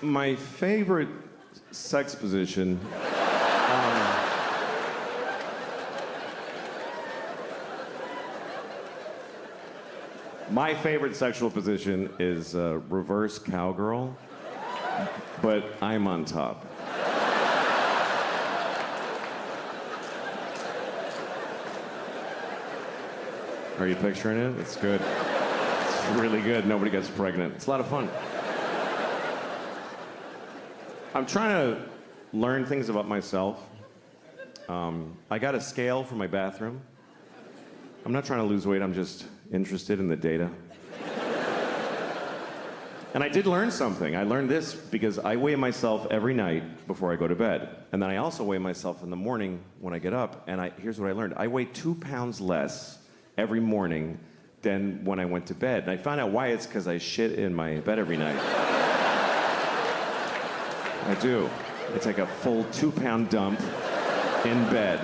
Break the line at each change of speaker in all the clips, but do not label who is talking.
My favorite sex position. My favorite sexual position is reverse cowgirl, but I'm on top. Are you picturing it? It's good. It's really good. Nobody gets pregnant. It's a lot of fun. I'm trying to learn things about myself. I got a scale for my bathroom. I'm not trying to lose weight, I'm just interested in the data. And I did learn something. I learned this because I weigh myself every night before I go to bed. And then I also weigh myself in the morning when I get up. And here's what I learned. I weigh 2 pounds less every morning than when I went to bed. And I found out why. It's because I shit in my bed every night. I do. I take a full 2-pound dump in bed.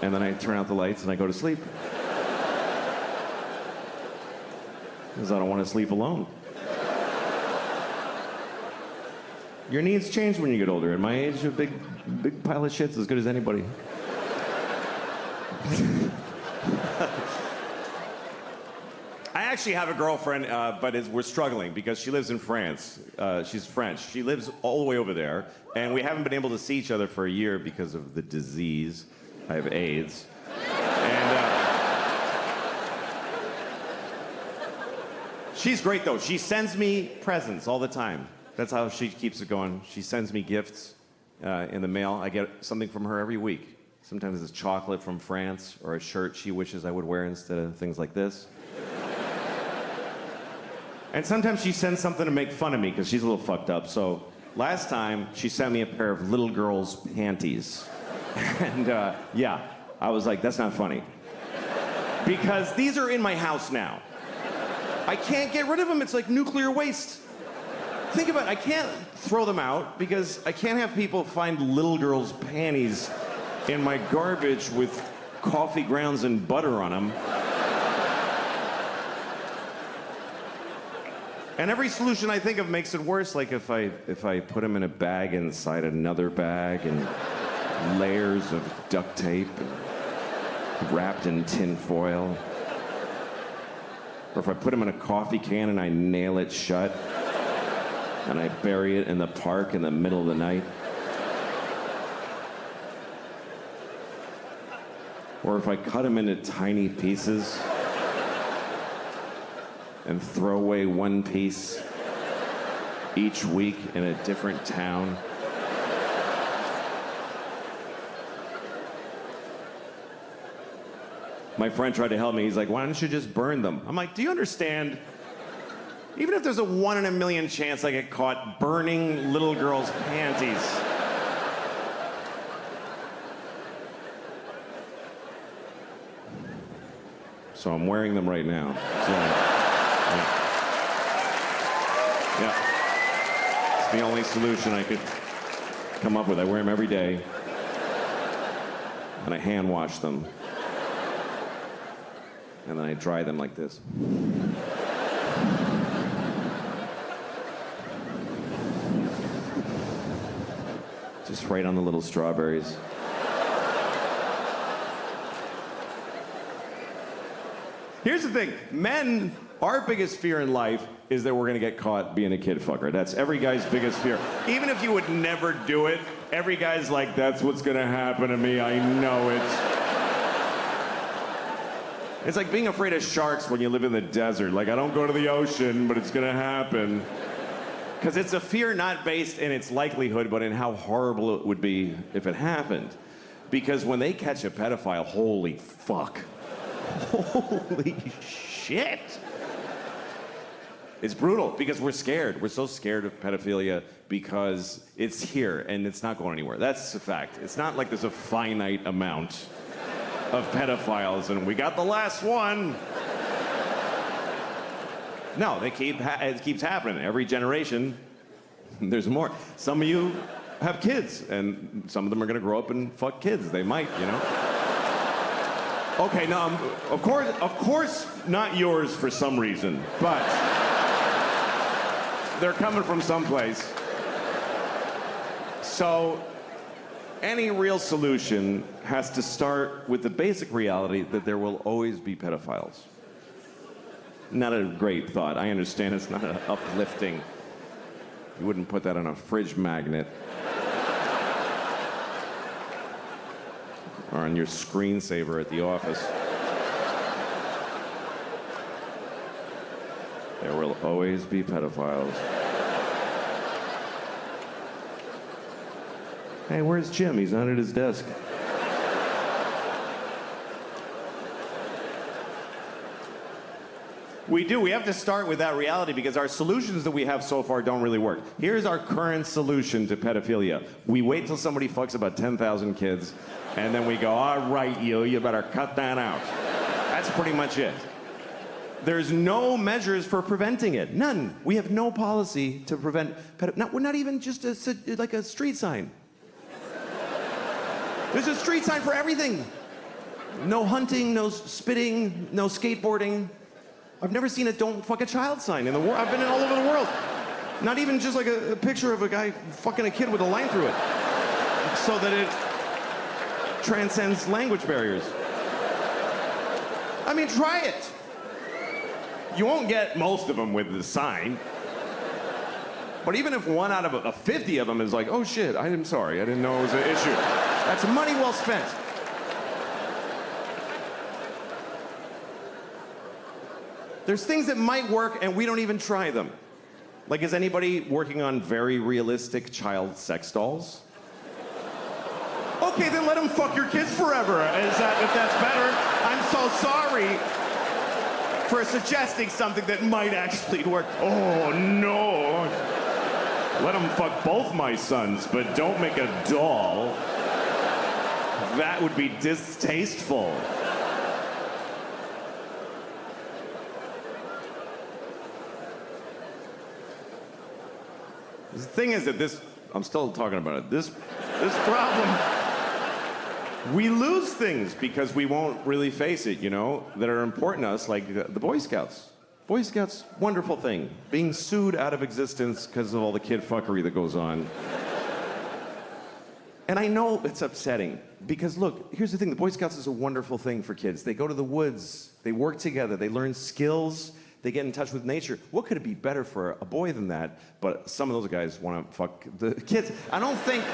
And then I turn out the lights and I go to sleep. Because I don't want to sleep alone. Your needs change when you get older. At my age, a big pile of shit's as good as anybody. I actually have a girlfriend, but we're struggling because she lives in France. She's French. She lives all the way over there, and we haven't been able to see each other for a year because of the disease. I have AIDS. And she's great, though. She sends me presents all the time. That's how she keeps it going. She sends me gifts in the mail. I get something from her every week. Sometimes it's chocolate from France or a shirt she wishes I would wear instead of things like this. And sometimes she sends something to make fun of me because she's a little fucked up. So last time, she sent me a pair of little girl's panties. And yeah, I was like, that's not funny. Because these are in my house now. I can't get rid of them. It's like nuclear waste. Think about it. I can't throw them out because I can't have people find little girl's panties in my garbage with coffee grounds and butter on them. And every solution I think of makes it worse, like if I put them in a bag inside another bag and layers of duct tape and wrapped in tin foil. Or if I put them in a coffee can and I nail it shut and I bury it in the park in the middle of the night. Or if I cut them into tiny pieces and throw away one piece each week in a different town. My friend tried to help me. He's like, why don't you just burn them? I'm like, do you understand? Even if there's a 1 in a million chance I get caught burning little girls' panties. So I'm wearing them right now. So, yeah. It's the only solution I could come up with. I wear them every day. And I hand wash them. And then I dry them like this. Just right on the little strawberries. Here's the thing, men, our biggest fear in life is that we're gonna get caught being a kid fucker. That's every guy's biggest fear. Even if you would never do it, every guy's like, that's what's gonna happen to me, I know it. It's like being afraid of sharks when you live in the desert. Like, I don't go to the ocean, but it's gonna happen. Because it's a fear not based in its likelihood, but in how horrible it would be if it happened. Because when they catch a pedophile, holy fuck. Holy shit. It's brutal because we're scared. We're so scared of pedophilia because it's here and it's not going anywhere. That's a fact. It's not like there's a finite amount of pedophiles and we got the last one. No, it keeps happening. Every generation, there's more. Some of you have kids, and some of them are gonna grow up and fuck kids. They might, you know? Okay, now, of course, not yours for some reason, but they're coming from someplace. So, any real solution has to start with the basic reality that there will always be pedophiles. Not a great thought. I understand it's not uplifting. You wouldn't put that on a fridge magnet. Or on your screensaver at the office. There will always be pedophiles. Hey, where's Jim? He's not at his desk. We have to start with that reality because our solutions that we have so far don't really work. Here's our current solution to pedophilia. We wait till somebody fucks about 10,000 kids, and then we go, all right, you better cut that out. That's pretty much it. There's no measures for preventing it. None. We have no policy to prevent we're not even just like a street sign. There's a street sign for everything. No hunting, no spitting, no skateboarding. I've never seen a don't fuck a child sign in the world. I've been in all over the world. Not even just like a picture of a guy fucking a kid with a line through it. So that it transcends language barriers. I mean, try it. You won't get most of them with the sign. But even if 1 out of 50 of them is like, oh shit, I'm sorry, I didn't know it was an issue. That's money well spent. There's things that might work and we don't even try them. Like, is anybody working on very realistic child sex dolls? Okay, then let them fuck your kids forever. If that's better? I'm so sorry for suggesting something that might actually work. Oh no. Let them fuck both my sons, but don't make a doll. That would be distasteful. The thing is that I'm still talking about it. This problem, we lose things because we won't really face it, that are important to us, like the Boy Scouts. Boy Scouts, wonderful thing. Being sued out of existence because of all the kid fuckery that goes on. And I know it's upsetting because, look, here's the thing. The Boy Scouts is a wonderful thing for kids. They go to the woods. They work together. They learn skills. They get in touch with nature. What could it be better for a boy than that? But some of those guys want to fuck the kids. I don't think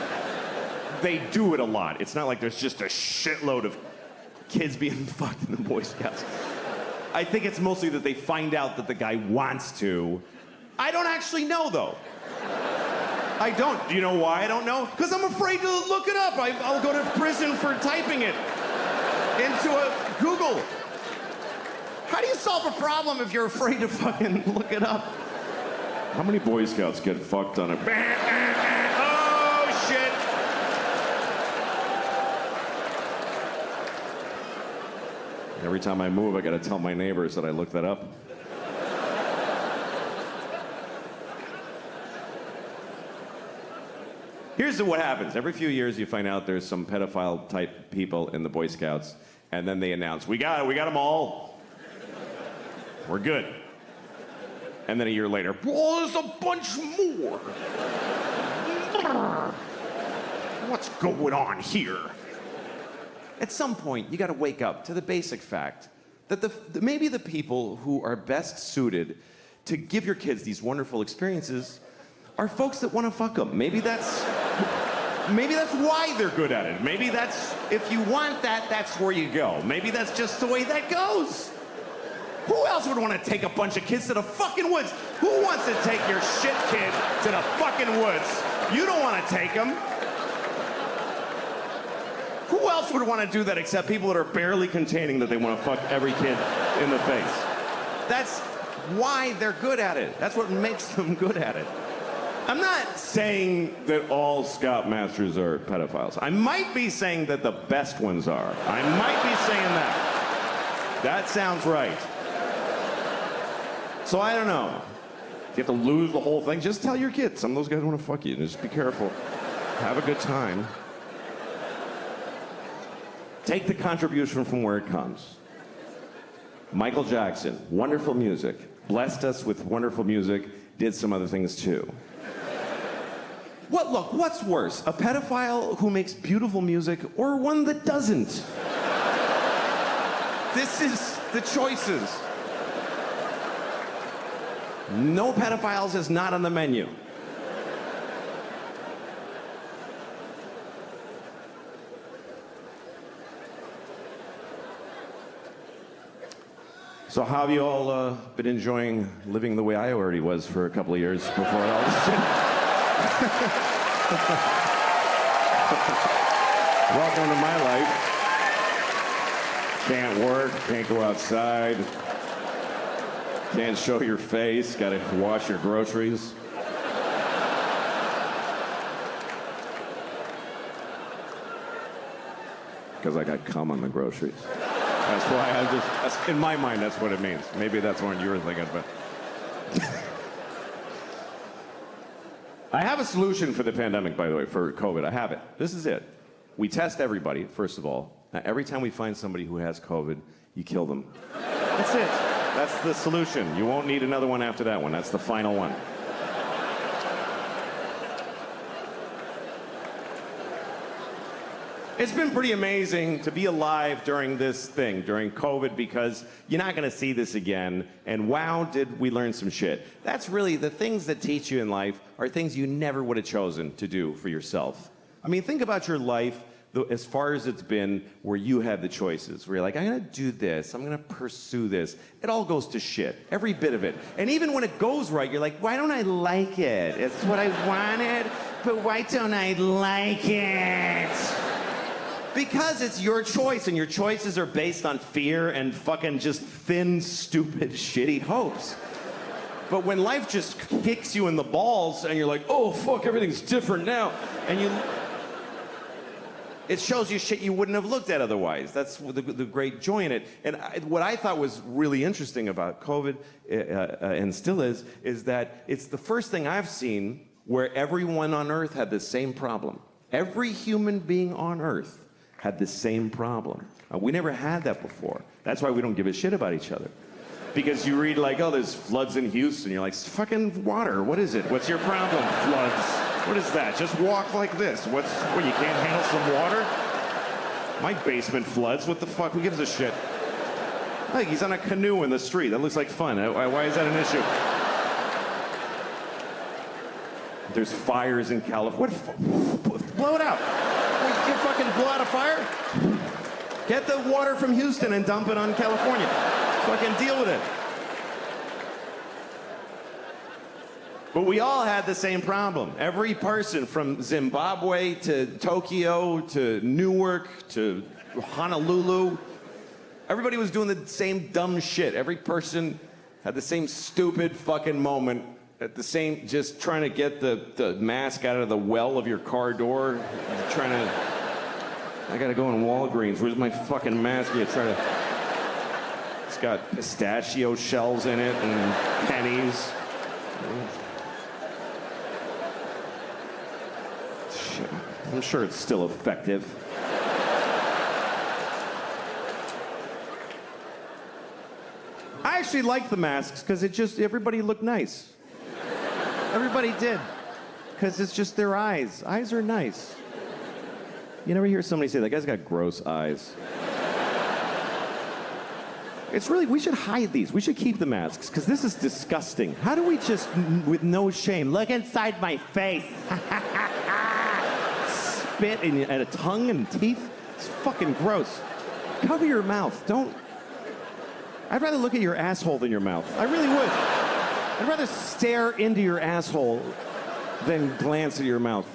they do it a lot. It's not like there's just a shitload of kids being fucked in the Boy Scouts. I think it's mostly that they find out that the guy wants to. I don't actually know, though. I don't. Do you know why I don't know? Because I'm afraid to look it up. I'll go to prison for typing it into a Google. How do you solve a problem if you're afraid to fucking look it up? How many Boy Scouts get fucked on a... Oh, shit! Every time I move, I gotta tell my neighbors that I looked that up. Here's what happens. Every few years, you find out there's some pedophile-type people in the Boy Scouts, and then they announce, we got them all. We're good. And then a year later, oh, there's a bunch more. What's going on here? At some point, you gotta wake up to the basic fact that maybe the people who are best suited to give your kids these wonderful experiences are folks that wanna fuck them. Maybe that's why they're good at it. Maybe that's, if you want that, that's where you go. Maybe that's just the way that goes. Who else would want to take a bunch of kids to the fucking woods? Who wants to take your shit kid to the fucking woods? You don't want to take them. Who else would want to do that except people that are barely containing that they want to fuck every kid in the face? That's why they're good at it. That's what makes them good at it. I'm not saying that all Scoutmasters are pedophiles. I might be saying that the best ones are. I might be saying that. That sounds right. So I don't know. If you have to lose the whole thing, just tell your kids. Some of those guys want to fuck you. Just be careful. Have a good time. Take the contribution from where it comes. Michael Jackson, wonderful music. Blessed us with wonderful music. did some other things too. What's worse, a pedophile who makes beautiful music or one that doesn't? This is the choices. No pedophiles is not on the menu. So how have you all been enjoying living the way I already was for a couple of years before all this shit? Welcome to my life. Can't work, can't go outside, can't show your face, gotta wash your groceries. Because I got cum on the groceries. That's why in my mind, that's what it means. Maybe that's what you were thinking, but. I have a solution for the pandemic, by the way, for COVID. I have it. This is it. We test everybody, first of all. Now, every time we find somebody who has COVID, you kill them. That's it. That's the solution. You won't need another one after that one. That's the final one. It's been pretty amazing to be alive during this thing, during COVID, because you're not going to see this again. And wow, did we learn some shit. That's really the things that teach you in life are things you never would have chosen to do for yourself. I mean, think about your life as far as it's been where you had the choices, where you're like, I'm going to do this, I'm going to pursue this. It all goes to shit, every bit of it. And even when it goes right, you're like, why don't I like it? It's what I wanted, but why don't I like it? Because it's your choice, and your choices are based on fear and fucking just thin, stupid, shitty hopes. But when life just kicks you in the balls and you're like, oh, fuck, everything's different now, and it shows you shit you wouldn't have looked at otherwise. That's the great joy in it. And what I thought was really interesting about COVID, and still is that it's the first thing I've seen where everyone on Earth had the same problem. Every human being on Earth had the same problem. We never had that before. That's why we don't give a shit about each other. Because you read like, oh, there's floods in Houston. You're like, fucking water, what is it? What's your problem? Floods. What is that? Just walk like this. What, you can't handle some water? My basement floods, what the fuck? Who gives a shit? Like, he's on a canoe in the street. That looks like fun. Why is that an issue? There's fires in California. Blow it out. You fucking blow out a fire? Get the water from Houston and dump it on California. Fucking deal with it. But we all had the same problem. Every person from Zimbabwe to Tokyo to Newark to Honolulu, everybody was doing the same dumb shit. Every person had the same stupid fucking moment at the same, just trying to get the mask out of the well of your car door. Trying to, I gotta go in Walgreens. Where's my fucking mask? You try to, it's got pistachio shells in it and pennies. Shit. I'm sure it's still effective. I actually liked the masks because everybody looked nice. Everybody did. Because it's just their eyes. Eyes are nice. You never hear somebody say, that guy's got gross eyes. It's really, we should hide these. We should keep the masks, because this is disgusting. How do we just, with no shame, look inside my face? Spit and a tongue and teeth? It's fucking gross. Cover your mouth. Don't. I'd rather look at your asshole than your mouth. I really would. I'd rather stare into your asshole than glance at your mouth.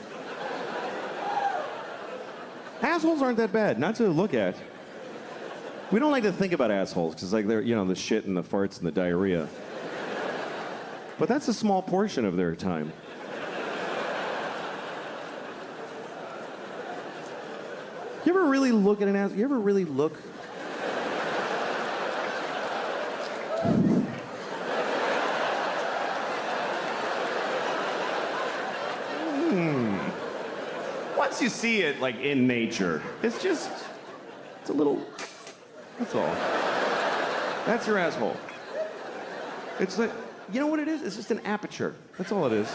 Assholes aren't that bad, not to look at. We don't like to think about assholes, because like they're, you know, the shit and the farts and the diarrhea. But that's a small portion of their time. You ever really look at an asshole? You ever really look? Once you see it, like, in nature, it's a little, that's all. That's your asshole. It's like, You know what it is? It's just an aperture. That's all it is.